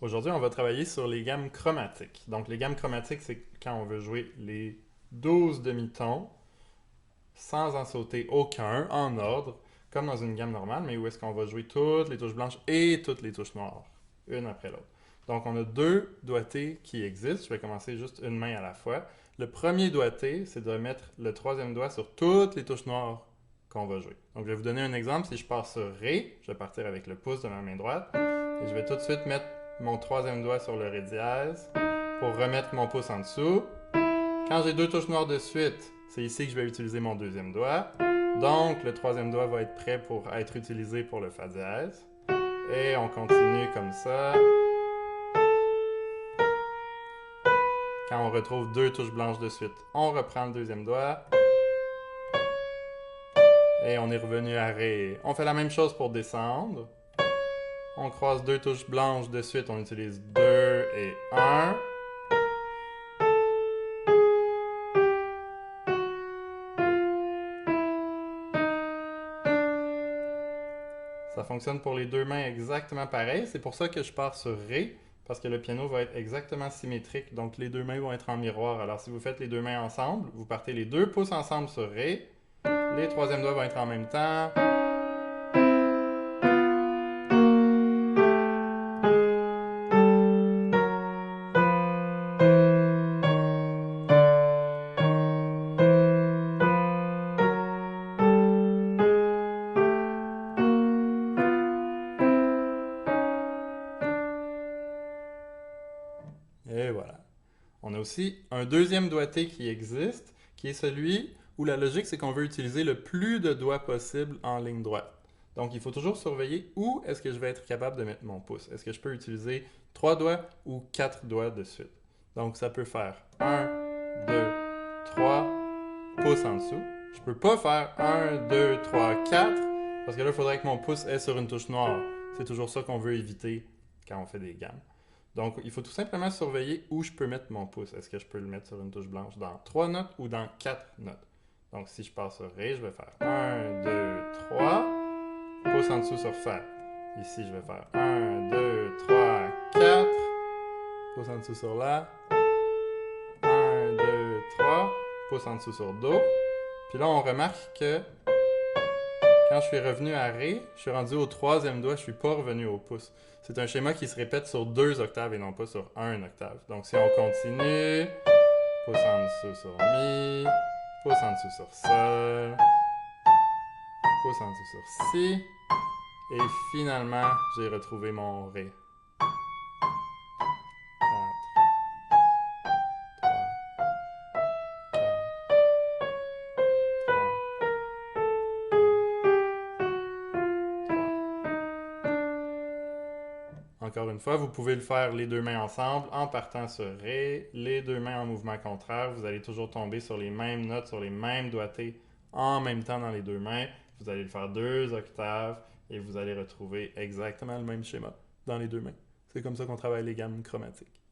Aujourd'hui, on va travailler sur les gammes chromatiques. Donc, les gammes chromatiques, c'est quand on veut jouer les 12 demi-tons sans en sauter aucun, en ordre, comme dans une gamme normale, mais où est-ce qu'on va jouer toutes les touches blanches et toutes les touches noires, une après l'autre. Donc, on a deux doigtés qui existent. Je vais commencer juste une main à la fois. Le premier doigté, c'est de mettre le troisième doigt sur toutes les touches noires qu'on va jouer. Donc, je vais vous donner un exemple. Si je pars sur Ré, je vais partir avec le pouce de ma main droite. Et je vais tout de suite mettre mon troisième doigt sur le Ré dièse pour remettre mon pouce en dessous. Quand j'ai deux touches noires de suite, c'est ici que je vais utiliser mon deuxième doigt. Donc, le troisième doigt va être prêt pour être utilisé pour le Fa dièse. Et on continue comme ça. Quand on retrouve deux touches blanches de suite, on reprend le deuxième doigt. Et on est revenu à Ré. On fait la même chose pour descendre. On croise deux touches blanches de suite, on utilise 2 et 1. Ça fonctionne pour les deux mains exactement pareil. C'est pour ça que je pars sur Ré, parce que le piano va être exactement symétrique. Donc les deux mains vont être en miroir. Alors si vous faites les deux mains ensemble, vous partez les deux pouces ensemble sur Ré. Les troisièmes doigts vont être en même temps. Et voilà. On a aussi un deuxième doigté qui existe, qui est celui où la logique, c'est qu'on veut utiliser le plus de doigts possible en ligne droite. Donc, il faut toujours surveiller où est-ce que je vais être capable de mettre mon pouce. Est-ce que je peux utiliser 3 doigts ou 4 doigts de suite? Donc, ça peut faire 1, 2, 3, pouce en dessous. Je peux pas faire 1, 2, 3, 4, parce que là, il faudrait que mon pouce est sur une touche noire. C'est toujours ça qu'on veut éviter quand on fait des gammes. Donc, il faut tout simplement surveiller où je peux mettre mon pouce. Est-ce que je peux le mettre sur une touche blanche dans 3 notes ou dans 4 notes? Donc, si je passe sur Ré, je vais faire 1, 2, 3, pouce en dessous sur Fa. Ici, je vais faire 1, 2, 3, 4, pouce en dessous sur La. 1, 2, 3, pouce en dessous sur Do. Puis là, on remarque que quand je suis revenu à Ré, je suis rendu au troisième doigt, je ne suis pas revenu au pouce. C'est un schéma qui se répète sur 2 octaves et non pas sur 1 octave. Donc si on continue, pouce en dessous sur Mi, pouce en dessous sur Sol, pouce en dessous sur Si, et finalement, j'ai retrouvé mon Ré. 4, 3, encore une fois, vous pouvez le faire les deux mains ensemble en partant sur Ré, les deux mains en mouvement contraire. Vous allez toujours tomber sur les mêmes notes, sur les mêmes doigtés en même temps dans les deux mains. Vous allez le faire 2 octaves et vous allez retrouver exactement le même schéma dans les deux mains. C'est comme ça qu'on travaille les gammes chromatiques.